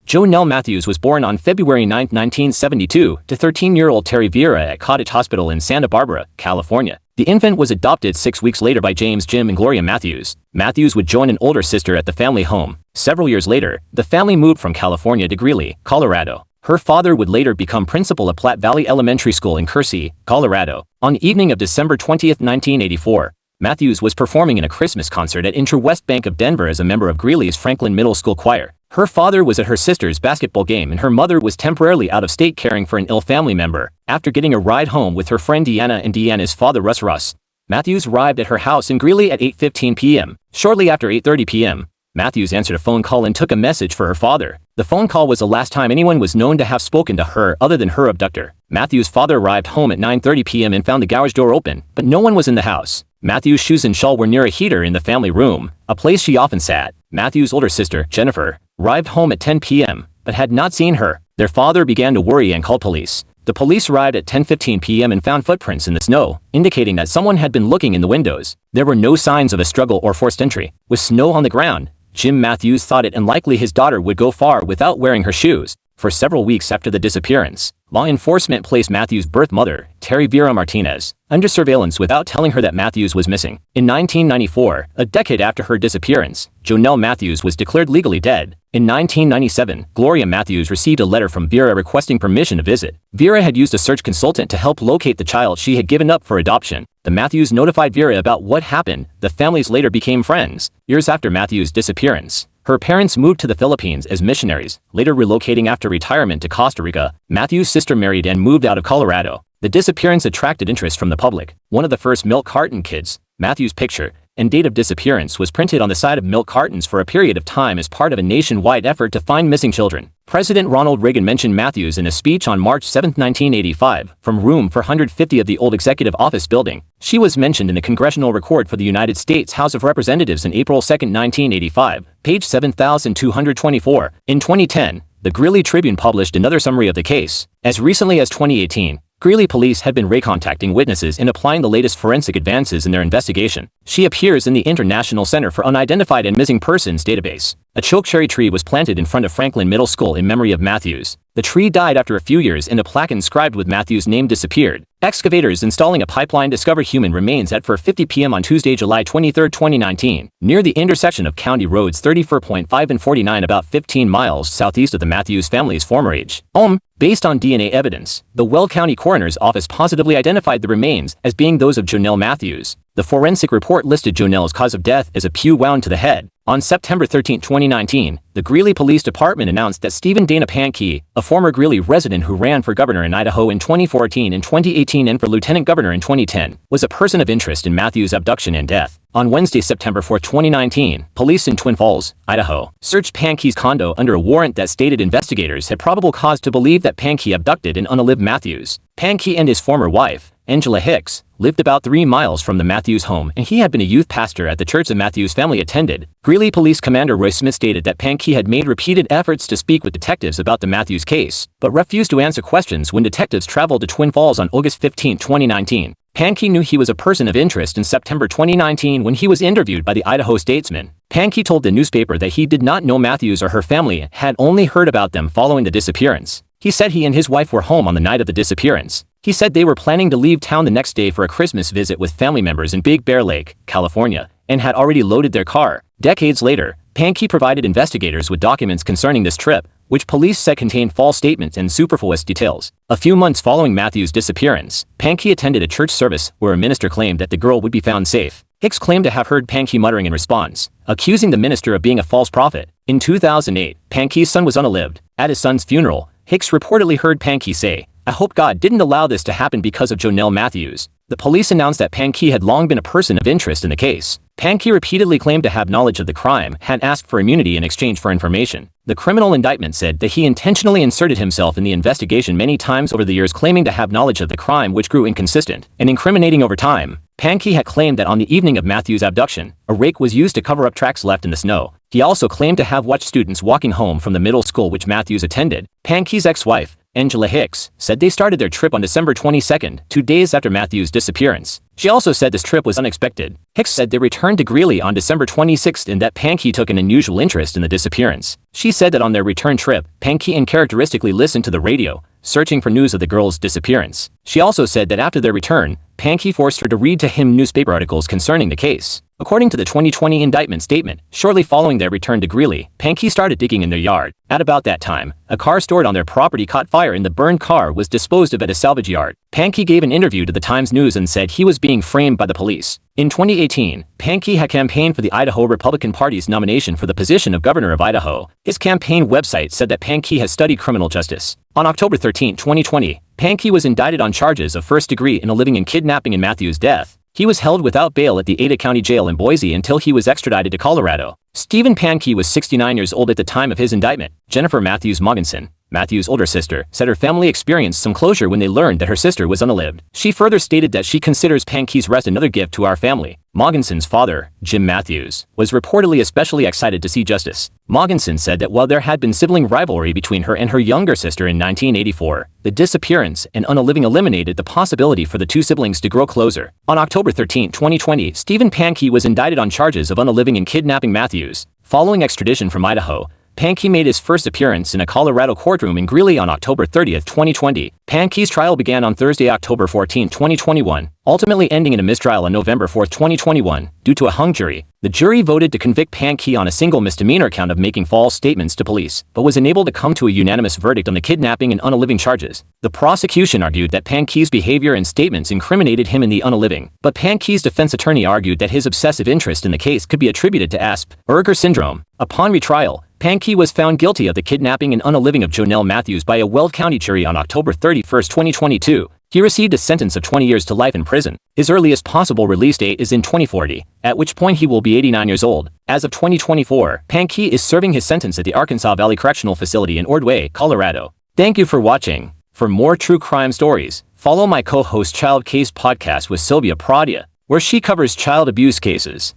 Jonelle Matthews was born on February 9, 1972, to 13-year-old Terry Vieira at Cottage Hospital in Santa Barbara, California. The infant was adopted 6 weeks later by James Jim and Gloria Matthews. Matthews would join an older sister at the family home. Several years later, the family moved from California to Greeley, Colorado. Her father would later become principal of Platte Valley Elementary School in Kersey, Colorado. On the evening of December 20, 1984, Matthews was performing in a Christmas concert at Inter-West Bank of Denver as a member of Greeley's Franklin Middle School choir. Her father was at her sister's basketball game and her mother was temporarily out of state caring for an ill family member. After getting a ride home with her friend Deanna and Deanna's father Russ, Matthews arrived at her house in Greeley at 8:15 p.m. Shortly after 8:30 p.m., Matthews answered a phone call and took a message for her father. The phone call was the last time anyone was known to have spoken to her other than her abductor. Matthews' father arrived home at 9:30 p.m. and found the garage door open, but no one was in the house. Matthews' shoes and shawl were near a heater in the family room, a place she often sat. Matthews' older sister, Jennifer, arrived home at 10 p.m., but had not seen her. Their father began to worry and called police. The police arrived at 10:15 p.m. and found footprints in the snow, indicating that someone had been looking in the windows. There were no signs of a struggle or forced entry. With snow on the ground, Jim Matthews thought it unlikely his daughter would go far without wearing her shoes. For several weeks after the disappearance, law enforcement placed Matthews' birth mother, Terry Vieira Martinez, under surveillance without telling her that Matthews was missing. In 1994, a decade after her disappearance, Jonelle Matthews was declared legally dead. In 1997, Gloria Matthews received a letter from Vieira requesting permission to visit. Vieira had used a search consultant to help locate the child she had given up for adoption. The Matthews notified Vieira about what happened. The families later became friends. Years after Matthews' disappearance, her parents moved to the Philippines as missionaries, later relocating after retirement to Costa Rica. Matthews' sister married and moved out of Colorado. The disappearance attracted interest from the public. One of the first milk carton kids, Matthews' picture and date of disappearance was printed on the side of milk cartons for a period of time as part of a nationwide effort to find missing children. President Ronald Reagan mentioned Matthews in a speech on March 7, 1985, from room 450 of the old Executive Office building. She was mentioned in the Congressional Record for the United States House of Representatives on April 2, 1985, page 7224. In 2010, the Greeley Tribune published another summary of the case. As recently as 2018, Greeley police had been recontacting witnesses and applying the latest forensic advances in their investigation. She appears in the International Center for Unidentified and Missing Persons database. A chokecherry tree was planted in front of Franklin Middle School in memory of Matthews. The tree died after a few years and a plaque inscribed with Matthews' name disappeared. Excavators installing a pipeline discovered human remains at 4:50 p.m. on Tuesday, July 23, 2019, near the intersection of County Roads 34.5 and 49, about 15 miles southeast of the Matthews family's former home. Based on DNA evidence, the Weld County Coroner's Office positively identified the remains as being those of Jonelle Matthews. The forensic report listed Jonelle's cause of death as a pew wound to the head. On September 13, 2019, the Greeley Police Department announced that Stephen Dana Pankey, a former Greeley resident who ran for governor in Idaho in 2014 and 2018 and for lieutenant governor in 2010, was a person of interest in Matthews' abduction and death. On Wednesday, September 4, 2019, police in Twin Falls, Idaho, searched Pankey's condo under a warrant that stated investigators had probable cause to believe that Pankey abducted and unalived Matthews. Pankey and his former wife, Angela Hicks, lived about 3 miles from the Matthews home, and he had been a youth pastor at the church the Matthews family attended. Greeley Police Commander Roy Smith stated that Pankey had made repeated efforts to speak with detectives about the Matthews case, but refused to answer questions when detectives traveled to Twin Falls on August 15, 2019. Pankey knew he was a person of interest in September 2019 when he was interviewed by the Idaho Statesman. Pankey told the newspaper that he did not know Matthews or her family, had only heard about them following the disappearance. He said he and his wife were home on the night of the disappearance. He said they were planning to leave town the next day for a Christmas visit with family members in Big Bear Lake, California, and had already loaded their car. Decades later, Pankey provided investigators with documents concerning this trip, which police said contained false statements and superfluous details. A few months following Matthews' disappearance, Pankey attended a church service where a minister claimed that the girl would be found safe. Hicks claimed to have heard Pankey muttering in response, accusing the minister of being a false prophet. In 2008, Pankey's son was unalived. At his son's funeral, Hicks reportedly heard Pankey say, "I hope God didn't allow this to happen because of Jonelle Matthews." The police announced that Pankey had long been a person of interest in the case. Pankey repeatedly claimed to have knowledge of the crime, had asked for immunity in exchange for information. The criminal indictment said that he intentionally inserted himself in the investigation many times over the years, claiming to have knowledge of the crime, which grew inconsistent and incriminating over time. Pankey had claimed that on the evening of Matthews' abduction, a rake was used to cover up tracks left in the snow. He also claimed to have watched students walking home from the middle school which Matthews attended. Pankey's ex-wife, Angela Hicks, said they started their trip on December 22nd, 2 days after Matthews' disappearance. She also said this trip was unexpected. Hicks said they returned to Greeley on December 26th and that Pankey took an unusual interest in the disappearance. She said that on their return trip, Pankey uncharacteristically listened to the radio, searching for news of the girl's disappearance. She also said that after their return, Pankey forced her to read to him newspaper articles concerning the case. According to the 2020 indictment statement, shortly following their return to Greeley, Pankey started digging in their yard. At about that time, a car stored on their property caught fire and the burned car was disposed of at a salvage yard. Pankey gave an interview to the Times News and said he was being framed by the police. In 2018, Pankey had campaigned for the Idaho Republican Party's nomination for the position of governor of Idaho. His campaign website said that Pankey has studied criminal justice. On October 13, 2020, Pankey was indicted on charges of first degree in eluding and kidnapping in Matthews' death. He was held without bail at the Ada County Jail in Boise until he was extradited to Colorado. Stephen Pankey was 69 years old at the time of his indictment. Jennifer Matthews Mogensen, Matthews' older sister, said her family experienced some closure when they learned that her sister was unalived. She further stated that she considers Pankey's arrest another gift to our family. Mogensen's father, Jim Matthews, was reportedly especially excited to see justice. Mogensen said that while there had been sibling rivalry between her and her younger sister in 1984, the disappearance and unaliving eliminated the possibility for the two siblings to grow closer. On October 13, 2020, Stephen Pankey was indicted on charges of unaliving and kidnapping Matthews. Following extradition from Idaho, Pankey made his first appearance in a Colorado courtroom in Greeley on October 30, 2020. Pankey's trial began on Thursday, October 14, 2021, ultimately ending in a mistrial on November 4, 2021. Due to a hung jury, the jury voted to convict Pankey on a single misdemeanor count of making false statements to police, but was unable to come to a unanimous verdict on the kidnapping and unaliving charges. The prosecution argued that Pankey's behavior and statements incriminated him in the unaliving, but Pankey's defense attorney argued that his obsessive interest in the case could be attributed to Asperger syndrome. Upon retrial, Pankey was found guilty of the kidnapping and unaliving of Jonelle Matthews by a Weld County jury on October 31, 2022. He received a sentence of 20 years to life in prison. His earliest possible release date is in 2040, at which point he will be 89 years old. As of 2024, Pankey is serving his sentence at the Arkansas Valley Correctional Facility in Ordway, Colorado. Thank you for watching. For more true crime stories, follow my co-host Child Case Podcast with Sylvia Pradia, where she covers child abuse cases.